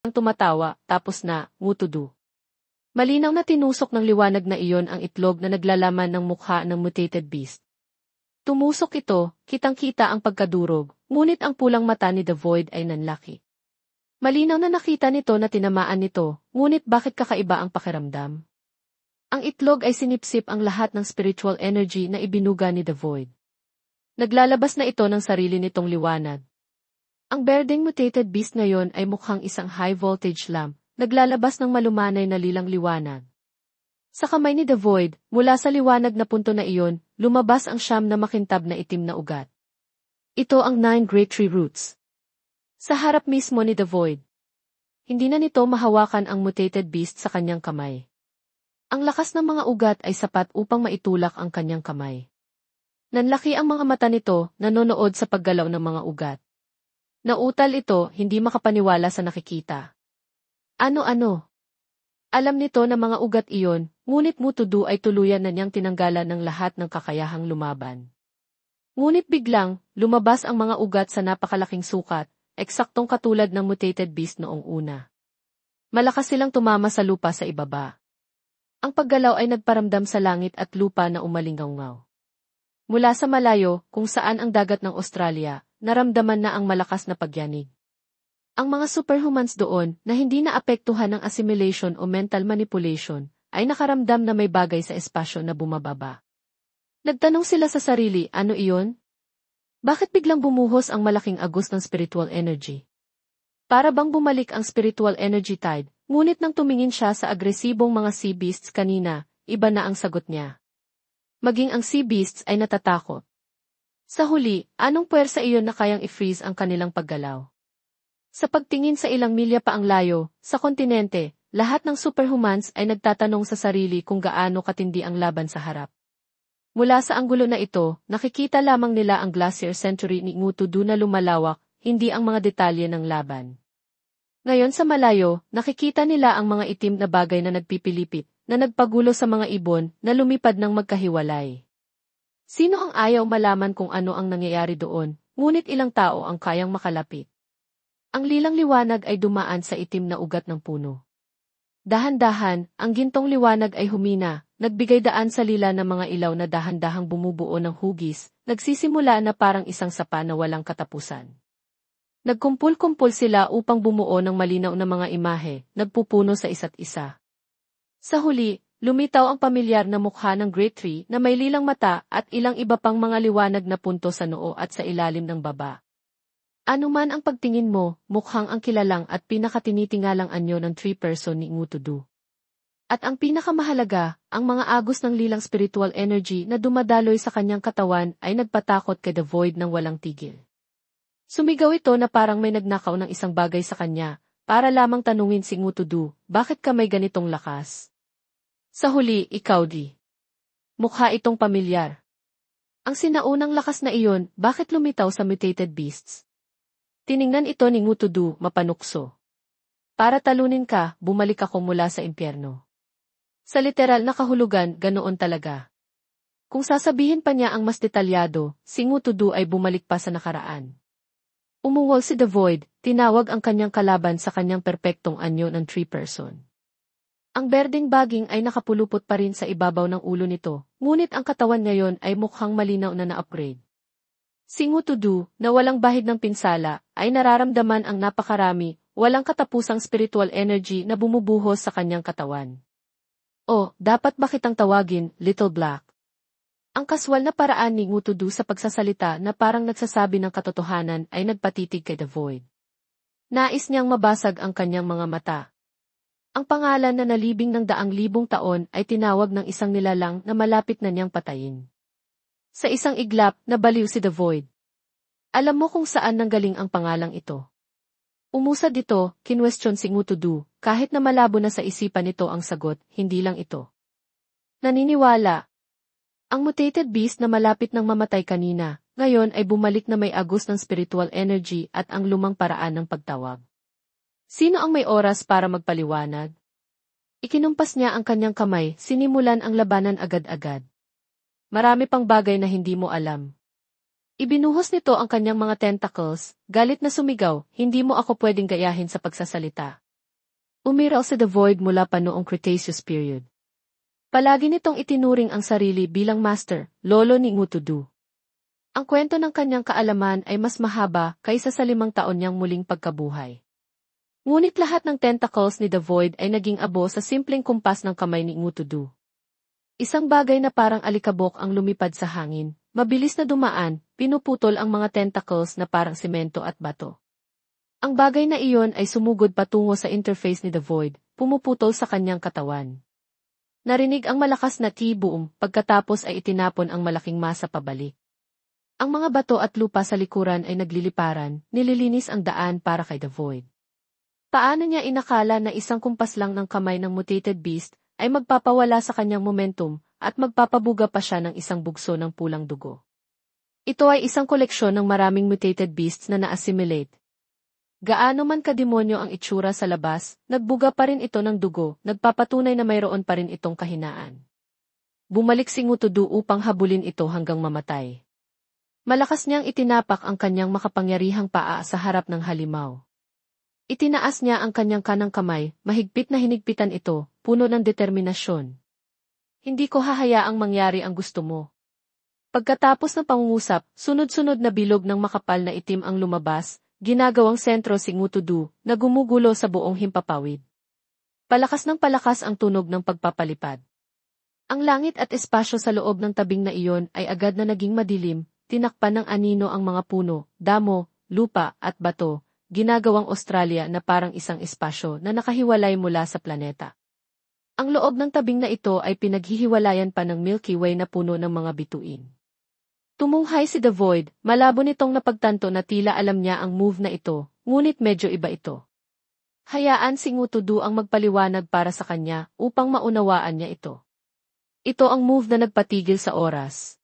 ang tumatawa, tapos na, ngutudu. Malinaw na tinusok ng liwanag na iyon ang itlog na naglalaman ng mukha ng mutated beast. Tumusok ito, kitang-kita ang pagkadurog, ngunit ang pulang mata ni The Void ay nanlaki. Malinaw na nakita nito na tinamaan nito, ngunit bakit kakaiba ang pakiramdam? Ang itlog ay sinipsip ang lahat ng spiritual energy na ibinuga ni The Void. Naglalabas na ito ng sarili nitong liwanag. Ang berdeng mutated beast ngayon ay mukhang isang high-voltage lamp, naglalabas ng malumanay na lilang liwanag. Sa kamay ni The Void, mula sa liwanag na punto na iyon, lumabas ang 9 na makintab na itim na ugat. Ito ang 9 great tree roots. Sa harap mismo ni The Void. Hindi na nito mahawakan ang mutated beast sa kanyang kamay. Ang lakas ng mga ugat ay sapat upang maitulak ang kanyang kamay. Nanlaki ang mga mata nito, nanonood sa paggalaw ng mga ugat. Nautal ito, hindi makapaniwala sa nakikita. Ano-ano? Alam nito na mga ugat iyon, ngunit ngutudu ay tuluyan na niyang tinanggalan ng lahat ng kakayahang lumaban. Ngunit biglang, lumabas ang mga ugat sa napakalaking sukat, eksaktong katulad ng mutated beast noong una. Malakas silang tumama sa lupa sa ibaba. Ang paggalaw ay nagparamdam sa langit at lupa na umalingaw-ngaw. Mula sa malayo, kung saan ang dagat ng Australia, naramdaman na ang malakas na pagyanig. Ang mga superhumans doon, na hindi naapektuhan ng assimilation o mental manipulation, ay nakaramdam na may bagay sa espasyo na bumababa. Nagtanong sila sa sarili, ano iyon? Bakit biglang bumuhos ang malaking agos ng spiritual energy? Para bang bumalik ang spiritual energy tide, ngunit nang tumingin siya sa agresibong mga sea beasts kanina, iba na ang sagot niya. Maging ang sea beasts ay natatakot. Sa huli, anong puwersa iyon na kayang i-freeze ang kanilang paggalaw? Sa pagtingin sa ilang milya pa ang layo, sa kontinente, lahat ng superhumans ay nagtatanong sa sarili kung gaano katindi ang laban sa harap. Mula sa anggulo na ito, nakikita lamang nila ang glacier century ni Ngutudu na lumalawak, hindi ang mga detalye ng laban. Ngayon sa malayo, nakikita nila ang mga itim na bagay na nagpipilipit, na nagpagulo sa mga ibon na lumipad ng magkahiwalay. Sino ang ayaw malaman kung ano ang nangyayari doon, ngunit ilang tao ang kayang makalapit. Ang lilang liwanag ay dumaan sa itim na ugat ng puno. Dahan-dahan, ang gintong liwanag ay humina, nagbigay daan sa lila ng mga ilaw na dahan-dahang bumubuo ng hugis, nagsisimula na parang isang sapa na walang katapusan. Nagkumpul-kumpul sila upang bumuo ng malinaw na mga imahe, nagpupuno sa isa't isa. Sa huli, lumitaw ang pamilyar na mukha ng Great Tree na may lilang mata at ilang iba pang mga liwanag na punto sa noo at sa ilalim ng baba. Ano man ang pagtingin mo, mukhang ang kilalang at pinakatinitingalang anyo ng tree person ni Ngutudu. At ang pinakamahalaga, ang mga agos ng lilang spiritual energy na dumadaloy sa kanyang katawan ay nagpatakot kay The Void ng walang tigil. Sumigaw ito na parang may nagnakaw ng isang bagay sa kanya, para lamang tanungin si Ngutudu, bakit ka may ganitong lakas? Sa huli, ikaw di. Mukha itong pamilyar. Ang sinaunang lakas na iyon, bakit lumitaw sa mutated beasts? Tiningnan ito ni Ngutudu, mapanukso. Para talunin ka, bumalik ako mula sa impyerno. Sa literal na kahulugan, ganoon talaga. Kung sasabihin pa niya ang mas detalyado, si Ngutudu ay bumalik pa sa nakaraan. Umuwol si The Void, tinawag ang kanyang kalaban sa kanyang perpektong anyo ng tree person. Ang berdeng baging ay nakapulupot pa rin sa ibabaw ng ulo nito, ngunit ang katawan ngayon ay mukhang malinaw na na-upgrade. Si Ngutudu, na walang bahid ng pinsala, ay nararamdaman ang napakarami, walang katapusang spiritual energy na bumubuhos sa kanyang katawan. O, dapat ba kitang tawagin, Little Black? Ang kaswal na paraan ni Ngutudu sa pagsasalita na parang nagsasabi ng katotohanan ay nagpatitig kay The Void. Nais niyang mabasag ang kanyang mga mata. Ang pangalan na nalibing ng 100,000 taon ay tinawag ng isang nilalang na malapit na niyang patayin. Sa isang iglap, nabaliw si The Void. Alam mo kung saan nanggaling ang pangalang ito. Umusad ito, kinwestiyon si Ngutudu, kahit na malabo na sa isipan nito ang sagot, hindi lang ito. Naniniwala. Ang mutated beast na malapit ng mamatay kanina, ngayon ay bumalik na may agos ng spiritual energy at ang lumang paraan ng pagtawag. Sino ang may oras para magpaliwanag? Ikinumpas niya ang kanyang kamay, sinimulan ang labanan agad-agad. Marami pang bagay na hindi mo alam. Ibinuhos nito ang kanyang mga tentacles, galit na sumigaw, hindi mo ako pwedeng gayahin sa pagsasalita. Umiral si The Void mula pa noong Cretaceous period. Palagi nitong itinuring ang sarili bilang master, lolo ni Ngutudu. Ang kwento ng kanyang kaalaman ay mas mahaba kaysa sa 5 taon niyang muling pagkabuhay. Ngunit lahat ng tentacles ni The Void ay naging abo sa simpleng kumpas ng kamay ni Ngutudu. Isang bagay na parang alikabok ang lumipad sa hangin, mabilis na dumaan, pinuputol ang mga tentacles na parang semento at bato. Ang bagay na iyon ay sumugod patungo sa interface ni The Void, pumuputol sa kanyang katawan. Narinig ang malakas na T-boom, pagkatapos ay itinapon ang malaking masa pabalik. Ang mga bato at lupa sa likuran ay nagliliparan, nililinis ang daan para kay The Void. Paano niya inakala na isang kumpas lang ng kamay ng mutated beast ay magpapawala sa kanyang momentum at magpapabuga pa siya ng isang bugso ng pulang dugo? Ito ay isang koleksyon ng maraming mutated beasts na na-assimilate. Gaano man kademonyo ang itsura sa labas, nagbuga pa rin ito ng dugo, nagpapatunay na mayroon pa rin itong kahinaan. Bumalik si Ngutudu upang habulin ito hanggang mamatay. Malakas niyang itinapak ang kanyang makapangyarihang paa sa harap ng halimaw. Itinaas niya ang kanyang kanang kamay, mahigpit na hinigpitan ito, puno ng determinasyon. Hindi ko hahayaang mangyari ang gusto mo. Pagkatapos ng pangungusap, sunod-sunod na bilog ng makapal na itim ang lumabas, ginagawang sentro si Ngutudu, na gumugulo sa buong himpapawid. Palakas ng palakas ang tunog ng pagpapalipad. Ang langit at espasyo sa loob ng tabing na iyon ay agad na naging madilim, tinakpan ng anino ang mga puno, damo, lupa at bato, ginagawang Australia na parang isang espasyo na nakahiwalay mula sa planeta. Ang loob ng tabing na ito ay pinaghihiwalayan pa ng Milky Way na puno ng mga bituin. Tumunghay si The Void, malabo nitong napagtanto na tila alam niya ang move na ito, ngunit medyo iba ito. Hayaan si Ngutudu ang magpaliwanag para sa kanya upang maunawaan niya ito. Ito ang move na nagpatigil sa oras.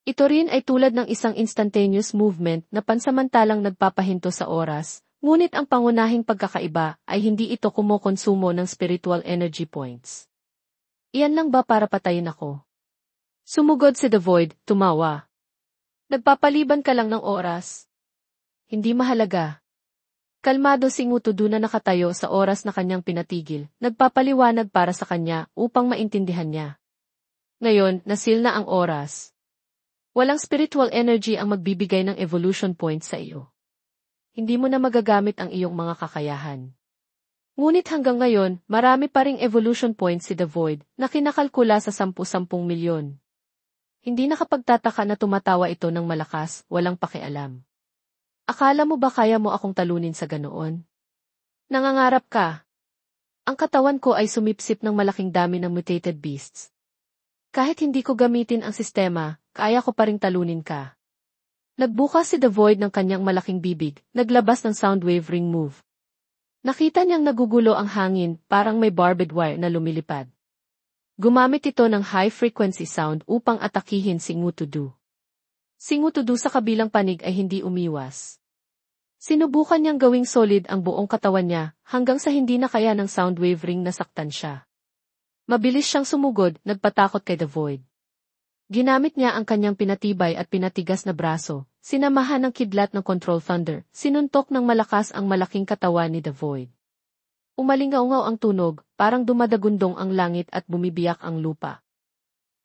Ito rin ay tulad ng isang instantaneous movement na pansamantalang nagpapahinto sa oras, ngunit ang pangunahing pagkakaiba ay hindi ito kumokonsumo ng spiritual energy points. Iyan lang ba para patayin ako? Sumugod si The Void, tumawa. Nagpapaliban ka lang ng oras. Hindi mahalaga. Kalmado si Ngutudu na nakatayo sa oras na kanyang pinatigil, nagpapaliwanag para sa kanya upang maintindihan niya. Ngayon, nasil na ang oras. Walang spiritual energy ang magbibigay ng evolution points sa iyo. Hindi mo na magagamit ang iyong mga kakayahan. Ngunit hanggang ngayon, marami pa ring evolution points si The Void na kinakalkula sa 10-10 milyon. Hindi nakapagtataka na tumatawa ito ng malakas, walang pakialam. Akala mo ba kaya mo akong talunin sa ganoon? Nangangarap ka. Ang katawan ko ay sumipsip ng malaking dami ng mutated beasts. Kahit hindi ko gamitin ang sistema, kaya ko pa ring talunin ka. Nagbukas si The Void ng kanyang malaking bibig, naglabas ng soundwave ring move. Nakita niyang nagugulo ang hangin, parang may barbed wire na lumilipad. Gumamit ito ng high-frequency sound upang atakihin si Ngutudu. Si Ngutudu sa kabilang panig ay hindi umiwas. Sinubukan niyang gawing solid ang buong katawan niya, hanggang sa hindi na kaya ng soundwave ring nasaktan siya. Mabilis siyang sumugod, nagpatakot kay The Void. Ginamit niya ang kanyang pinatibay at pinatigas na braso, sinamahan ng kidlat ng Control Thunder, sinuntok ng malakas ang malaking katawan ni The Void. Umalingaungaw ang tunog, parang dumadagundong ang langit at bumibiyak ang lupa.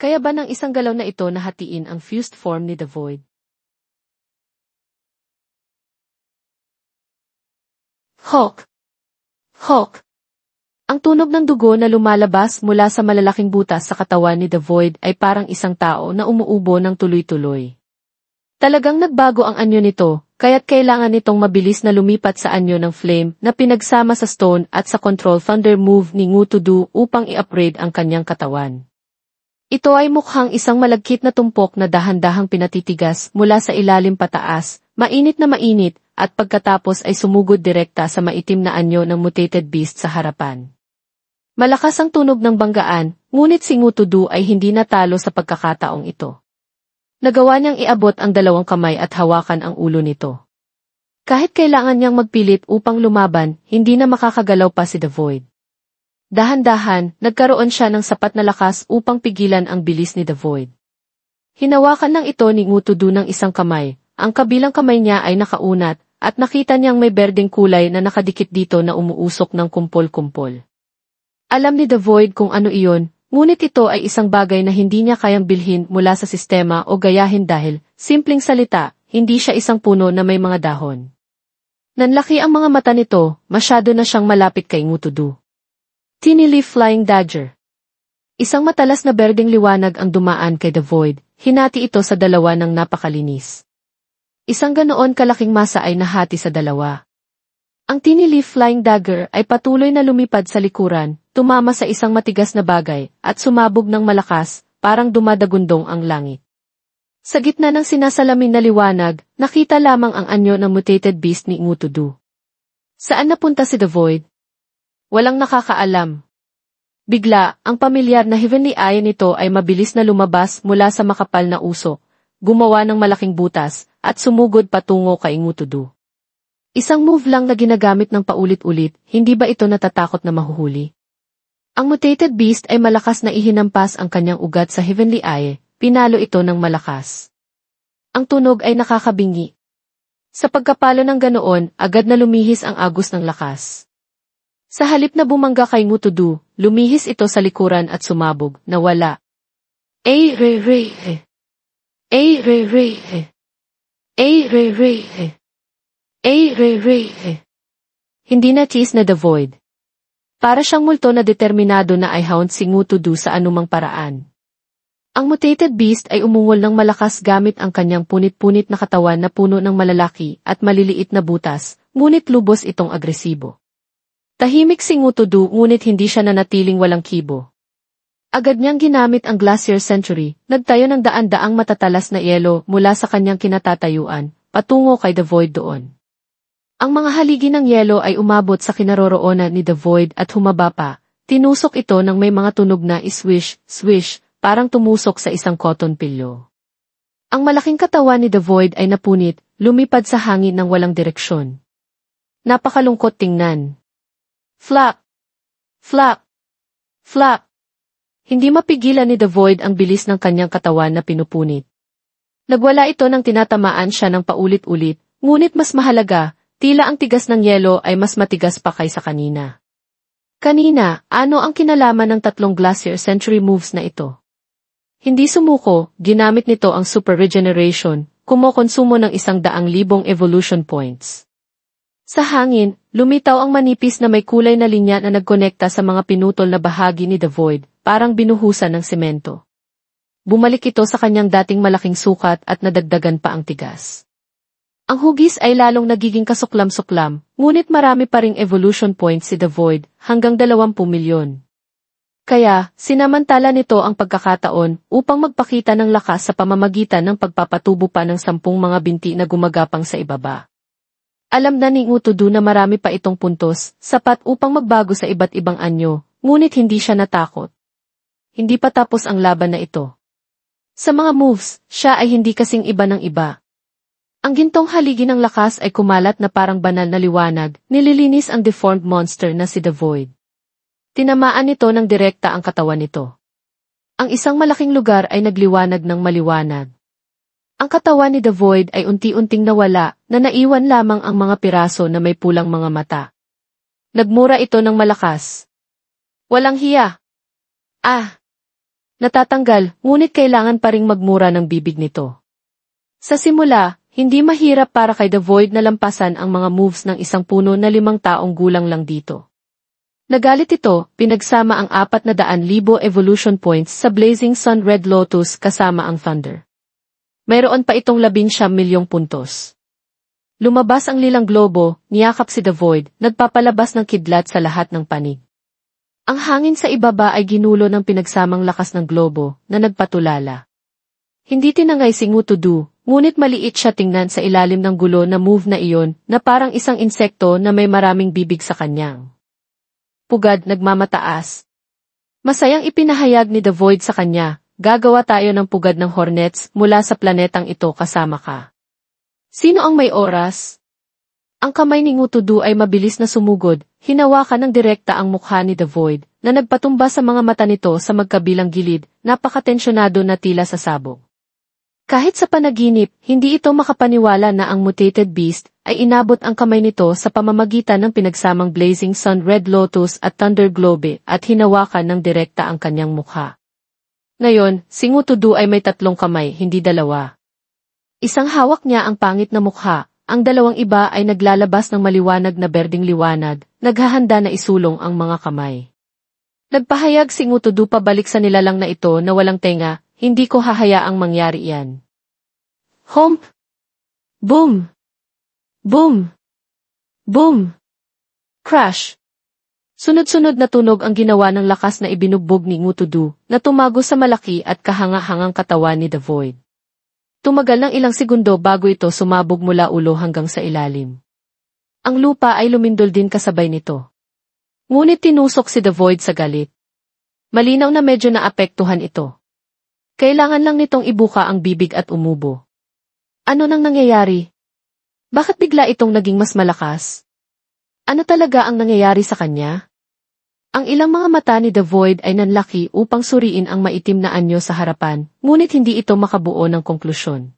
Kaya ba ng isang galaw na ito nahatiin ang fused form ni The Void? Hawk! Hawk! Ang tunog ng dugo na lumalabas mula sa malalaking butas sa katawan ni The Void ay parang isang tao na umuubo ng tuloy-tuloy. Talagang nagbago ang anyo nito, kaya't kailangan nitong mabilis na lumipat sa anyo ng flame na pinagsama sa stone at sa Control Thunder move ni Ngutudu upang i-upgrade ang kanyang katawan. Ito ay mukhang isang malagkit na tumpok na dahan-dahang pinatitigas mula sa ilalim pataas, mainit na mainit, at pagkatapos ay sumugod direkta sa maitim na anyo ng mutated beast sa harapan. Malakas ang tunog ng banggaan, ngunit si Ngutudu ay hindi natalo sa pagkakataong ito. Nagawa niyang iabot ang 2 kamay at hawakan ang ulo nito. Kahit kailangan niyang magpilit upang lumaban, hindi na makakagalaw pa si The Void. Dahan-dahan, nagkaroon siya ng sapat na lakas upang pigilan ang bilis ni The Void. Hinawakan ng ito ni Ngutudu ng isang kamay, ang kabilang kamay niya ay nakaunat, at nakita niyang may berdeng kulay na nakadikit dito na umuusok ng kumpol-kumpol. Alam ni The Void kung ano iyon, ngunit ito ay isang bagay na hindi niya kayang bilhin mula sa sistema o gayahin dahil, simpleng salita, hindi siya isang puno na may mga dahon. Nanlaki ang mga mata nito, masyado na siyang malapit kay Ngutudu. Tiny Leaf Flying Dagger. Isang matalas na berdeng liwanag ang dumaan kay The Void, hinati ito sa dalawa ng napakalinis. Isang ganoon kalaking masa ay nahati sa dalawa. Ang Tiny Leaf Flying Dagger ay patuloy na lumipad sa likuran, tumama sa isang matigas na bagay, at sumabog ng malakas, parang dumadagundong ang langit. Sa gitna ng sinasalamin na liwanag, nakita lamang ang anyo ng mutated beast ni Ngutudu. Saan napunta si The Void? Walang nakakaalam. Bigla, ang pamilyar na heavenly eye nito ay mabilis na lumabas mula sa makapal na usok, gumawa ng malaking butas, at sumugod patungo kay Ngutudu. Isang move lang na ginagamit ng paulit-ulit, hindi ba ito natatakot na mahuhuli? Ang mutated beast ay malakas na ihinampas ang kanyang ugat sa heavenly eye, pinalo ito ng malakas. Ang tunog ay nakakabingi. Sa pagkapalo ng ganoon, agad na lumihis ang agos ng lakas. Sa halip na bumangga kay Ngutudu, lumihis ito sa likuran at sumabog, nawala. Ay re re he. Ay re re he. Ay re re he. Ay re re he. Hindi na cheese na The Void. Para siyang multo na determinado na ay hound si Ngutudu sa anumang paraan. Ang mutated beast ay umungol ng malakas gamit ang kanyang punit-punit na katawan na puno ng malalaki at maliliit na butas, ngunit lubos itong agresibo. Tahimik si Ngutudu ngunit hindi siya nanatiling walang kibo. Agad niyang ginamit ang Glacier Century, nagtayo ng daan-daang matatalas na yelo mula sa kanyang kinatatayuan, patungo kay The Void doon. Ang mga haligi ng yelo ay umabot sa kinaroroonan ni The Void at humaba pa, tinusok ito ng may mga tunog na iswish, swish, parang tumusok sa isang cotton pillow. Ang malaking katawan ni The Void ay napunit, lumipad sa hangin ng walang direksyon. Napakalungkot tingnan. Flap! Flap! Flap! Hindi mapigilan ni The Void ang bilis ng kanyang katawan na pinupunit. Nagwala ito nang tinatamaan siya ng paulit-ulit, ngunit mas mahalaga, tila ang tigas ng yelo ay mas matigas pa kaysa kanina. Kanina, ano ang kinalaman ng tatlong Glacier Century moves na ito? Hindi sumuko, ginamit nito ang Super Regeneration, kumokonsumo ng 100,000 evolution points. Sa hangin, lumitaw ang manipis na may kulay na linya na nagkonekta sa mga pinutol na bahagi ni The Void, parang binuhusan ng semento. Bumalik ito sa kanyang dating malaking sukat at nadagdagan pa ang tigas. Ang hugis ay lalong nagiging kasuklam-suklam, ngunit marami pa ring evolution points si The Void, hanggang 20 milyon. Kaya, sinamantala nito ang pagkakataon upang magpakita ng lakas sa pamamagitan ng pagpapatubo pa ng 10 mga binti na gumagapang sa ibaba. Alam na ni Ngutudu na marami pa itong puntos, sapat upang magbago sa iba't ibang anyo, ngunit hindi siya natakot. Hindi pa tapos ang laban na ito. Sa mga moves, siya ay hindi kasing iba ng iba. Ang gintong haligi ng lakas ay kumalat na parang banal na liwanag, nililinis ang deformed monster na si The Void. Tinamaan nito ng direkta ang katawan nito. Ang isang malaking lugar ay nagliwanag ng maliwanag. Ang katawan ni The Void ay unti-unting nawala, na naiwan lamang ang mga piraso na may pulang mga mata. Nagmura ito ng malakas. Walang hiya. Natatanggal, ngunit kailangan pa ring magmura ng bibig nito. Sa simula, hindi mahirap para kay The Void na lampasan ang mga moves ng isang puno na 5 taong gulang lang dito. Nagalit ito, pinagsama ang 400,000 evolution points sa Blazing Sun Red Lotus kasama ang Thunder. Mayroon pa itong 19 milyong puntos. Lumabas ang lilang globo, niyakap si The Void, nagpapalabas ng kidlat sa lahat ng panig. Ang hangin sa ibaba ay ginulo ng pinagsamang lakas ng globo, na nagpatulala. Hindi tinangay si Ngutudu, ngunit maliit siya tingnan sa ilalim ng gulo na move na iyon, na parang isang insekto na may maraming bibig sa kanyang pugad nagmamataas. Masayang ipinahayag ni The Void sa kanya, gagawa tayo ng pugad ng hornets mula sa planetang ito kasama ka. Sino ang may oras? Ang kamay ni Ngutudu ay mabilis na sumugod, hinawakan ng direkta ang mukha ni The Void, na nagpatumba sa mga mata nito sa magkabilang gilid, napakatensyonado na tila sa sabog. Kahit sa panaginip, hindi ito makapaniwala na ang mutated beast, ay inabot ang kamay nito sa pamamagitan ng pinagsamang Blazing Sun, Red Lotus at Thunder Globe at hinawakan ng direkta ang kanyang mukha. Ngayon, si Ngutudu ay may 3 kamay, hindi 2. Isang hawak niya ang pangit na mukha, ang 2 iba ay naglalabas ng maliwanag na berdeng liwanag, naghahanda na isulong ang mga kamay. Nagpahayag si Ngutudu pabalik sa nilalang na ito na walang tenga, hindi ko hahayaang mangyari iyan. Hump! Boom! Boom! Boom! Crash! Sunod-sunod na tunog ang ginawa ng lakas na ibinugbog ni Ngutudu, na tumago sa malaki at kahanga-hangang katawan ni The Void. Tumagal ng ilang segundo bago ito sumabog mula ulo hanggang sa ilalim. Ang lupa ay lumindol din kasabay nito. Ngunit tinusok si The Void sa galit. Malinaw na medyo naapektuhan ito. Kailangan lang nitong ibuka ang bibig at umubo. Ano nang nangyayari? Bakit bigla itong naging mas malakas? Ano talaga ang nangyayari sa kanya? Ang ilang mga mata ni The Void ay nanlaki upang suriin ang maitim na anyo sa harapan, ngunit hindi ito makabuo ng konklusyon.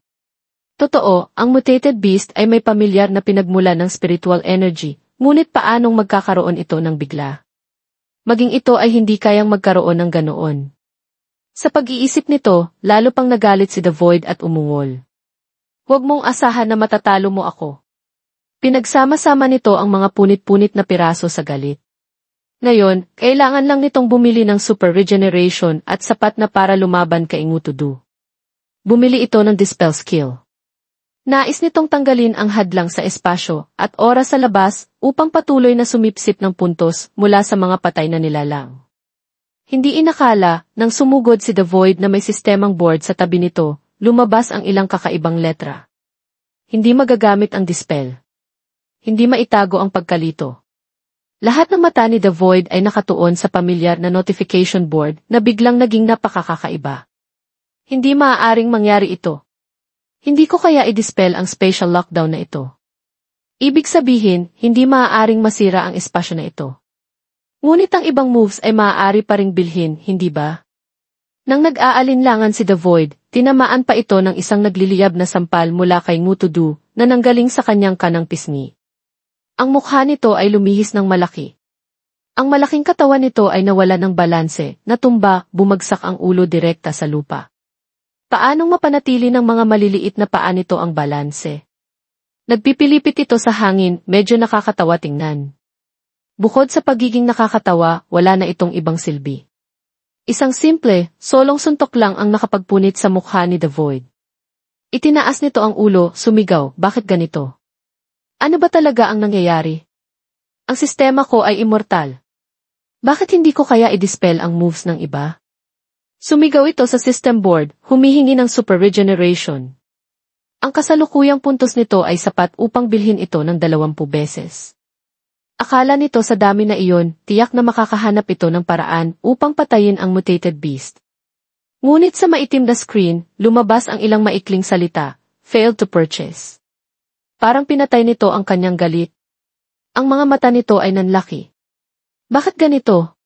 Totoo, ang mutated beast ay may pamilyar na pinagmula ng spiritual energy, ngunit paanong magkakaroon ito ng bigla? Maging ito ay hindi kayang magkaroon ng ganoon. Sa pag-iisip nito, lalo pang nagalit si The Void at umungol. Huwag mong asahan na matatalo mo ako. Pinagsama-sama nito ang mga punit-punit na piraso sa galit. Ngayon, kailangan lang nitong bumili ng super regeneration at sapat na para lumaban kay Ngutudu. Bumili ito ng dispel skill. Nais nitong tanggalin ang hadlang sa espasyo at oras sa labas upang patuloy na sumipsip ng puntos mula sa mga patay na nilalang. Hindi inakala, nang sumugod si The Void na may sistemang board sa tabi nito, lumabas ang ilang kakaibang letra. Hindi magagamit ang dispel. Hindi maitago ang pagkalito. Lahat ng mata ni The Void ay nakatuon sa pamilyar na notification board na biglang naging napakakakaiba. Hindi maaaring mangyari ito. Hindi ko kaya i-dispel ang spatial lockdown na ito. Ibig sabihin, hindi maaaring masira ang espasyo na ito. Ngunit ang ibang moves ay maaari pa ring bilhin, hindi ba? Nang nag-aalinlangan si The Void, tinamaan pa ito ng isang nagliliyab na sampal mula kay Ngutudu na nanggaling sa kanyang kanang pisngi. Ang mukha nito ay lumihis ng malaki. Ang malaking katawan nito ay nawala ng balanse, natumba, bumagsak ang ulo direkta sa lupa. Paanong mapanatili ng mga maliliit na paa nito ang balanse? Nagpipilipit ito sa hangin, medyo nakakatawa tingnan. Bukod sa pagiging nakakatawa, wala na itong ibang silbi. Isang simple, solong suntok lang ang nakapagpunit sa mukha ni The Void. Itinaas nito ang ulo, sumigaw, bakit ganito? Ano ba talaga ang nangyayari? Ang sistema ko ay immortal. Bakit hindi ko kaya i-dispel ang moves ng iba? Sumigaw ito sa system board, humihingi ng super regeneration. Ang kasalukuyang puntos nito ay sapat upang bilhin ito ng 20 beses. Akala nito sa dami na iyon, tiyak na makakahanap ito ng paraan upang patayin ang mutated beast. Ngunit sa maitim na screen, lumabas ang ilang maikling salita, failed to purchase. Parang pinatay nito ang kanyang galit. Ang mga mata nito ay nanlaki. Bakit ganito?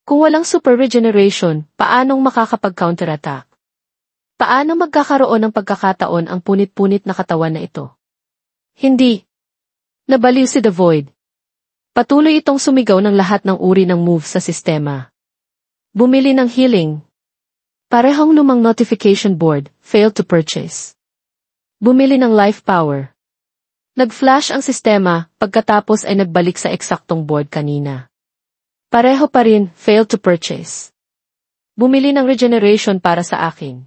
Kung walang super regeneration, paanong makakapag-counterattack? Paano magkakaroon ng pagkakataon ang punit-punit na katawan na ito? Hindi. Nabaliw si The Void. Patuloy itong sumigaw ng lahat ng uri ng move sa sistema. Bumili ng healing. Parehong lumang notification board, failed to purchase. Bumili ng life power. Nag-flash ang sistema, pagkatapos ay nagbalik sa eksaktong board kanina. Pareho pa rin, failed to purchase. Bumili ng regeneration para sa akin.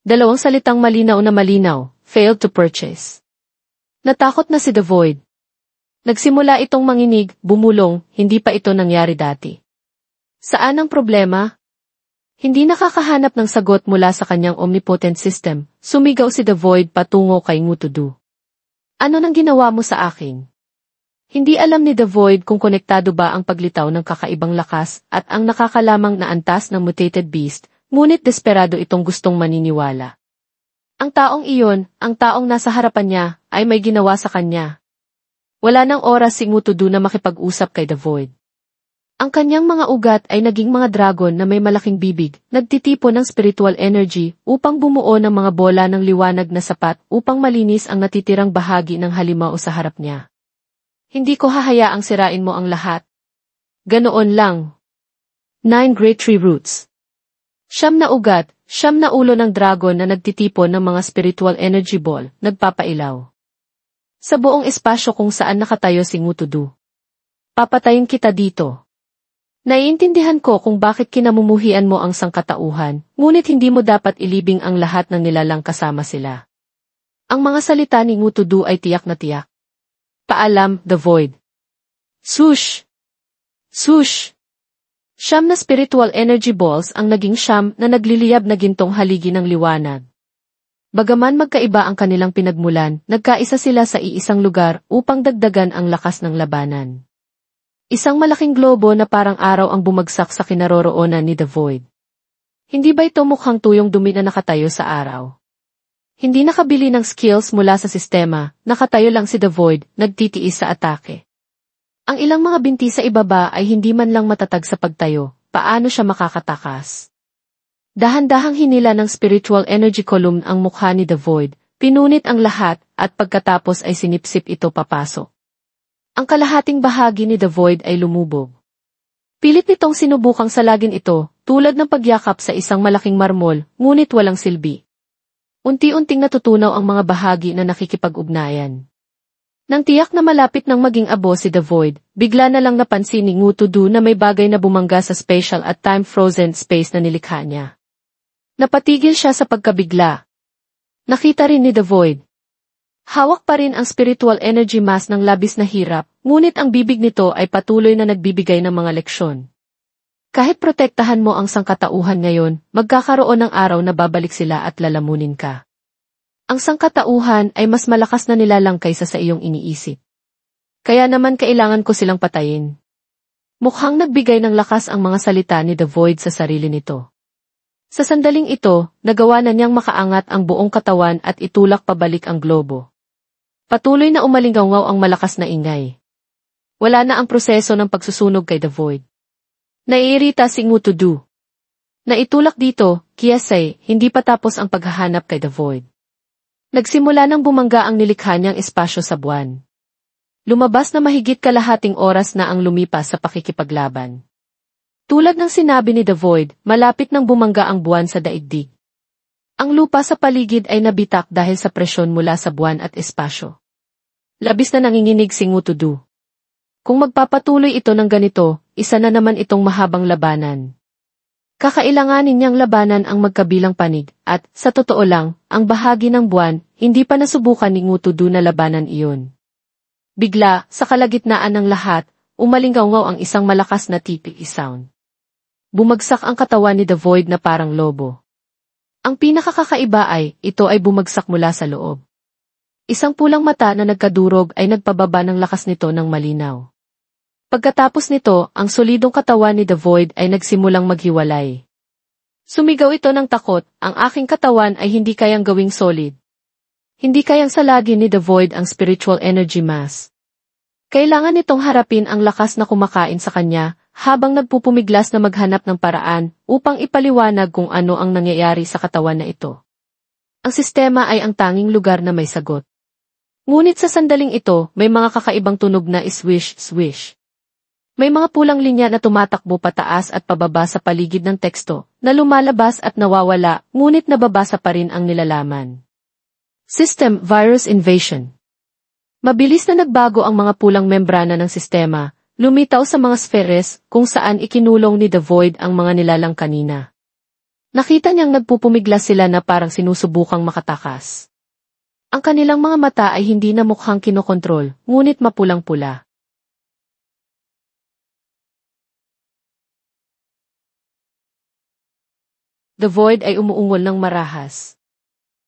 2 salitang malinaw na malinaw, failed to purchase. Natakot na si The Void. Nagsimula itong manginig, bumulong, hindi pa ito nangyari dati. Saan ang problema? Hindi nakakahanap ng sagot mula sa kanyang omnipotent system, sumigaw si The Void patungo kay Ngutudu. Ano nang ginawa mo sa akin? Hindi alam ni The Void kung konektado ba ang paglitaw ng kakaibang lakas at ang nakakalamang na antas ng mutated beast, ngunit desperado itong gustong maniniwala. Ang taong iyon, ang taong nasa harapan niya, ay may ginawa sa kanya. Wala nang oras si Ngutudu na makipag-usap kay The Void. Ang kanyang mga ugat ay naging mga dragon na may malaking bibig, nagtitipon ng spiritual energy upang bumuo ng mga bola ng liwanag na sapat upang malinis ang natitirang bahagi ng halimaw sa harap niya. Hindi ko hahayaang sirain mo ang lahat. Ganoon lang. 9 Great Tree Roots. 9 na ugat, 9 na ulo ng dragon na nagtitipon ng mga spiritual energy ball, nagpapailaw. Sa buong espasyo kung saan nakatayo si Ngutudu. Papatayin kita dito. Naiintindihan ko kung bakit kinamumuhian mo ang sangkatauhan, ngunit hindi mo dapat ilibing ang lahat ng nilalang kasama sila. Ang mga salita ni Ngutudu ay tiyak na tiyak. Paalam, the void. Swoosh! Swoosh! 9 na spiritual energy balls ang naging 9 na nagliliyab na gintong haligi ng liwanag. Bagaman magkaiba ang kanilang pinagmulan, nagkaisa sila sa iisang lugar upang dagdagan ang lakas ng labanan. Isang malaking globo na parang araw ang bumagsak sa kinaroroonan ni The Void. Hindi ba ito mukhang tuyong dumi na nakatayo sa araw? Hindi nakabili ng skills mula sa sistema, nakatayo lang si The Void, nagtitiis sa atake. Ang ilang mga binti sa ibaba ay hindi man lang matatag sa pagtayo, paano siya makakatakas? Dahan-dahang hinila ng spiritual energy column ang mukha ni The Void, pinunit ang lahat, at pagkatapos ay sinipsip ito papasok. Ang kalahating bahagi ni The Void ay lumubog. Pilit nitong sinubukang salagin ito, tulad ng pagyakap sa isang malaking marmol, ngunit walang silbi. Unti-unting natutunaw ang mga bahagi na nakikipag-ugnayan. Nang tiyak na malapit ng maging abo si The Void, bigla na lang napansin ni Ngutudu na may bagay na bumangga sa spatial at time-frozen space na nilikha niya. Napatigil siya sa pagkabigla. Nakita rin ni The Void. Hawak pa rin ang spiritual energy mass ng labis na hirap, ngunit ang bibig nito ay patuloy na nagbibigay ng mga leksyon. Kahit protektahan mo ang sangkatauhan ngayon, magkakaroon ng araw na babalik sila at lalamunin ka. Ang sangkatauhan ay mas malakas na nilalang kaysa sa iyong iniisip. Kaya naman kailangan ko silang patayin. Mukhang nagbigay ng lakas ang mga salita ni The Void sa sarili nito. Sa sandaling ito, nagawa na niyang makaangat ang buong katawan at itulak pabalik ang globo. Patuloy na umalingaw ang malakas na ingay. Wala na ang proseso ng pagsusunog kay The Void. Naiirita si Ngutudu. Naitulak dito, kiyasay, hindi pa tapos ang paghahanap kay The Void. Nagsimula nang bumangga ang nilikha niyang espasyo sa buwan. Lumabas na mahigit kalahating oras na ang lumipas sa pakikipaglaban. Tulad ng sinabi ni The Void, malapit nang bumangga ang buwan sa daigdig. Ang lupa sa paligid ay nabitak dahil sa presyon mula sa buwan at espasyo. Labis na nanginginig si Ngutudu. Kung magpapatuloy ito ng ganito, isa na naman itong mahabang labanan. Kakailanganin niyang labanan ang magkabilang panig, at, sa totoo lang, ang bahagi ng buwan, hindi pa nasubukan ni Ngutudu na labanan iyon. Bigla, sa kalagitnaan ng lahat, umalingaw ang isang malakas na tipi sound. Bumagsak ang katawan ni The Void na parang lobo. Ang pinakakakaiba ay, ito ay bumagsak mula sa loob. Isang pulang mata na nagkadurog ay nagpababa ng lakas nito ng malinaw. Pagkatapos nito, ang solidong katawan ni The Void ay nagsimulang maghiwalay. Sumigaw ito ng takot, ang aking katawan ay hindi kayang gawing solid. Hindi kayang salagin ni The Void ang spiritual energy mass. Kailangan nitong harapin ang lakas na kumakain sa kanya, habang nagpupumiglas na maghanap ng paraan upang ipaliwanag kung ano ang nangyayari sa katawan na ito. Ang sistema ay ang tanging lugar na may sagot. Ngunit sa sandaling ito, may mga kakaibang tunog na swish-swish. May mga pulang linya na tumatakbo pataas at pababa sa paligid ng teksto, na lumalabas at nawawala, ngunit nababasa pa rin ang nilalaman. System Virus Invasion. Mabilis na nagbago ang mga pulang membrana ng sistema, lumitaw sa mga spheres kung saan ikinulong ni The Void ang mga nilalang kanina. Nakita niyang nagpupumiglas sila na parang sinusubukang makatakas. Ang kanilang mga mata ay hindi na mukhang kinokontrol, ngunit mapulang-pula. The Void ay umuungol ng marahas.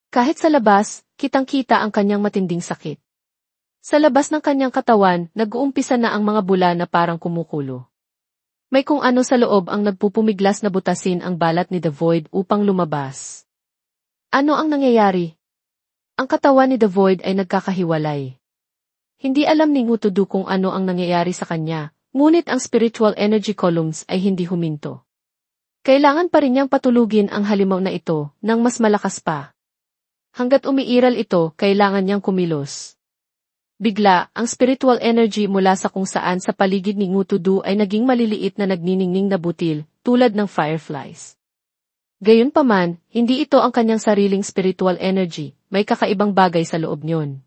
Kahit sa labas, kitang-kita ang kanyang matinding sakit. Sa labas ng kanyang katawan, nag-uumpisa na ang mga bula na parang kumukulo. May kung ano sa loob ang nagpupumiglas na butasin ang balat ni The Void upang lumabas. Ano ang nangyayari? Ang katawan ni The Void ay nagkakahiwalay. Hindi alam ni Ngutudu kung ano ang nangyayari sa kanya, ngunit ang spiritual energy columns ay hindi huminto. Kailangan pa rin niyang patulugin ang halimaw na ito ng mas malakas pa. Hanggat umiiral ito, kailangan niyang kumilos. Bigla, ang spiritual energy mula sa kung saan sa paligid ni Ngutudu ay naging maliliit na nagniningning na butil, tulad ng fireflies. Gayunpaman, hindi ito ang kanyang sariling spiritual energy, may kakaibang bagay sa loob niyon.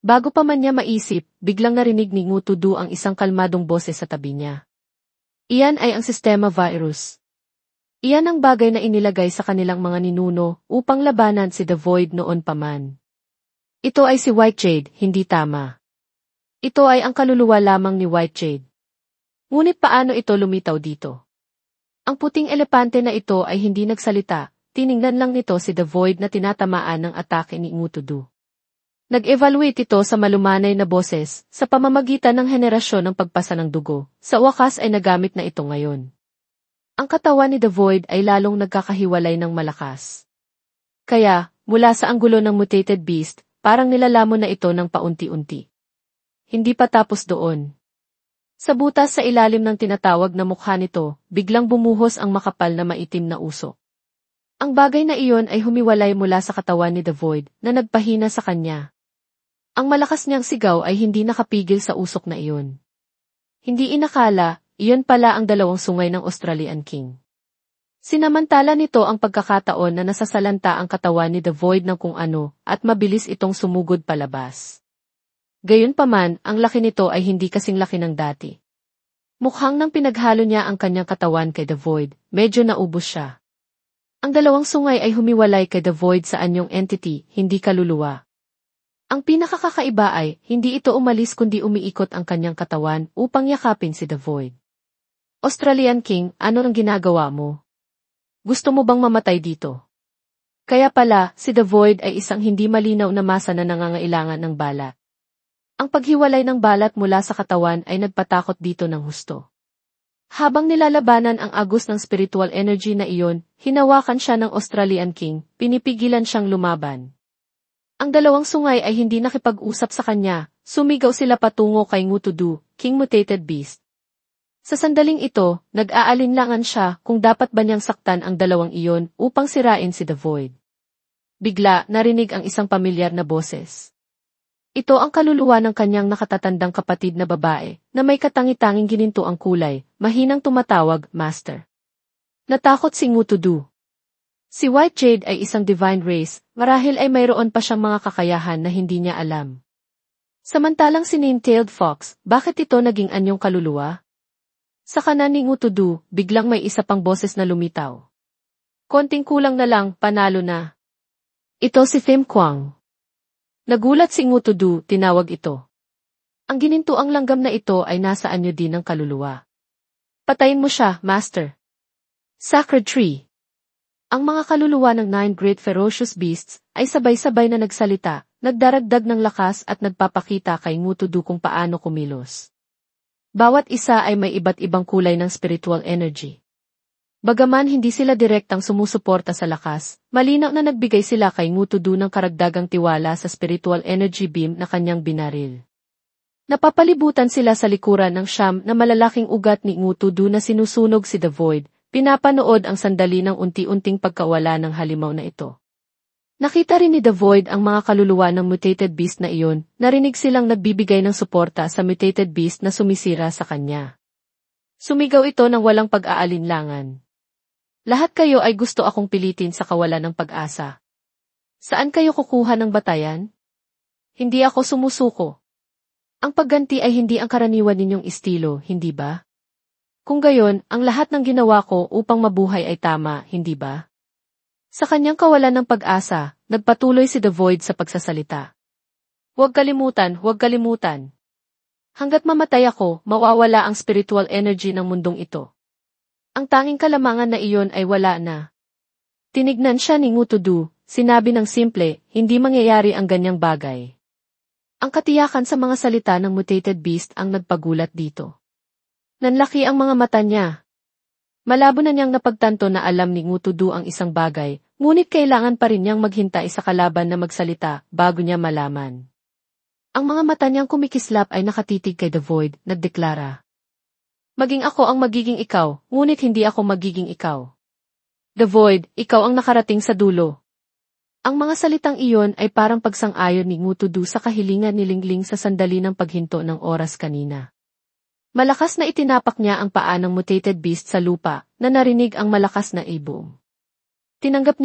Bago pa man niya maisip, biglang narinig ni Ngutudu ang isang kalmadong boses sa tabi niya. Iyan ay ang sistema virus. Iyan ang bagay na inilagay sa kanilang mga ninuno upang labanan si The Void noon pa man. Ito ay si White Jade, hindi tama. Ito ay ang kaluluwa lamang ni White Jade. Ngunit paano ito lumitaw dito? Ang puting elepante na ito ay hindi nagsalita, tiningnan lang nito si The Void na tinatamaan ng atake ni Ngutudu. Nag-evaluate ito sa malumanay na boses, sa pamamagitan ng henerasyon ng pagpasa ng dugo, sa wakas ay nagamit na ito ngayon. Ang katawan ni The Void ay lalong nagkakahiwalay ng malakas. Kaya, mula sa anggulo ng mutated beast, parang nilalamon na ito ng paunti-unti. Hindi pa tapos doon. Sa butas sa ilalim ng tinatawag na mukha nito, biglang bumuhos ang makapal na maitim na usok. Ang bagay na iyon ay humiwalay mula sa katawan ni The Void, na nagpahina sa kanya. Ang malakas niyang sigaw ay hindi nakapigil sa usok na iyon. Hindi inakala, iyon pala ang dalawang sungay ng Australian King. Sinamantala nito ang pagkakataon na nasasalanta ang katawan ni The Void ng kung ano, at mabilis itong sumugod palabas. Gayunpaman, ang laki nito ay hindi kasing laki ng dati. Mukhang nang pinaghalo niya ang kanyang katawan kay The Void, medyo naubos siya. Ang dalawang sungay ay humiwalay kay The Void sa anyong entity, hindi kaluluwa. Ang pinakakakaiba ay, hindi ito umalis kundi umiikot ang kanyang katawan upang yakapin si The Void. Australian King, ano ang ginagawa mo? Gusto mo bang mamatay dito? Kaya pala, si The Void ay isang hindi malinaw na masa na nangangailangan ng balat. Ang paghiwalay ng balat mula sa katawan ay nagpatakot dito ng husto. Habang nilalabanan ang agos ng spiritual energy na iyon, hinawakan siya ng Australian King, pinipigilan siyang lumaban. Ang dalawang sungay ay hindi nakipag-usap sa kanya, sumigaw sila patungo kay Ngutudu, King Mutated Beast. Sa sandaling ito, nag-aalinlangan siya kung dapat ba niyang saktan ang dalawang iyon upang sirain si The Void. Bigla, narinig ang isang pamilyar na boses. Ito ang kaluluwa ng kanyang nakatatandang kapatid na babae, na may katangi-tanging gininto ang kulay, mahinang tumatawag, Master. Natakot si Ngutudu. Si White Jade ay isang divine race, marahil ay mayroon pa siyang mga kakayahan na hindi niya alam. Samantalang si Nine-tailed Fox, bakit ito naging anyong kaluluwa? Sa kanan ni Ngutudu, biglang may isa pang boses na lumitaw. Konting kulang na lang, panalo na. Ito si Thim Kwang. Nagulat si Ngutudu, tinawag ito. Ang ginintuang langgam na ito ay nasa anyo din ng kaluluwa. Patayin mo siya, Master. Sacred Tree. Ang mga kaluluwa ng 9 Great Ferocious Beasts ay sabay-sabay na nagsalita, nagdaragdag ng lakas at nagpapakita kay Ngutudu kung paano kumilos. Bawat isa ay may iba't ibang kulay ng spiritual energy. Bagaman hindi sila direktang sumusuporta sa lakas, malinaw na nagbigay sila kay Ngutudu ng karagdagang tiwala sa spiritual energy beam na kanyang binaril. Napapalibutan sila sa likuran ng siyam na malalaking ugat ni Ngutudu na sinusunog si The Void, pinapanood ang sandali ng unti-unting pagkawala ng halimaw na ito. Nakita rin ni The Void ang mga kaluluwa ng mutated beast na iyon, narinig silang nagbibigay ng suporta sa mutated beast na sumisira sa kanya. Sumigaw ito ng walang pag-aalinlangan. Lahat kayo ay gusto akong pilitin sa kawalan ng pag-asa. Saan kayo kukuha ng batayan? Hindi ako sumusuko. Ang pagganti ay hindi ang karaniwan ninyong estilo, hindi ba? Kung gayon, ang lahat ng ginawa ko upang mabuhay ay tama, hindi ba? Sa kanyang kawalan ng pag-asa, nagpatuloy si The Void sa pagsasalita. Huwag kalimutan, huwag kalimutan. Hanggat mamatay ako, mawawala ang spiritual energy ng mundong ito. Ang tanging kalamangan na iyon ay wala na. Tinignan siya ni Ngutudu, sinabi ng simple, hindi mangyayari ang ganyang bagay. Ang katiyakan sa mga salita ng mutated beast ang nagpagulat dito. Nanlaki ang mga mata niya. Malabo na niyang napagtanto na alam ni Ngutudu ang isang bagay, ngunit kailangan pa rin niyang maghintay sa kalaban na magsalita bago niya malaman. Ang mga mata niyang kumikislap ay nakatitig kay The Void, nagdeklara. Maging ako ang magiging ikaw, ngunit hindi ako magiging ikaw. The Void, ikaw ang nakarating sa dulo. Ang mga salitang iyon ay parang pagsang-ayon ni Ngutudu sa kahilingan ni Lingling sa sandali ng paghinto ng oras kanina. Malakas na itinapak niya ang paa ng mutated beast sa lupa, na narinig ang malakas na ibong. Tinanggap niya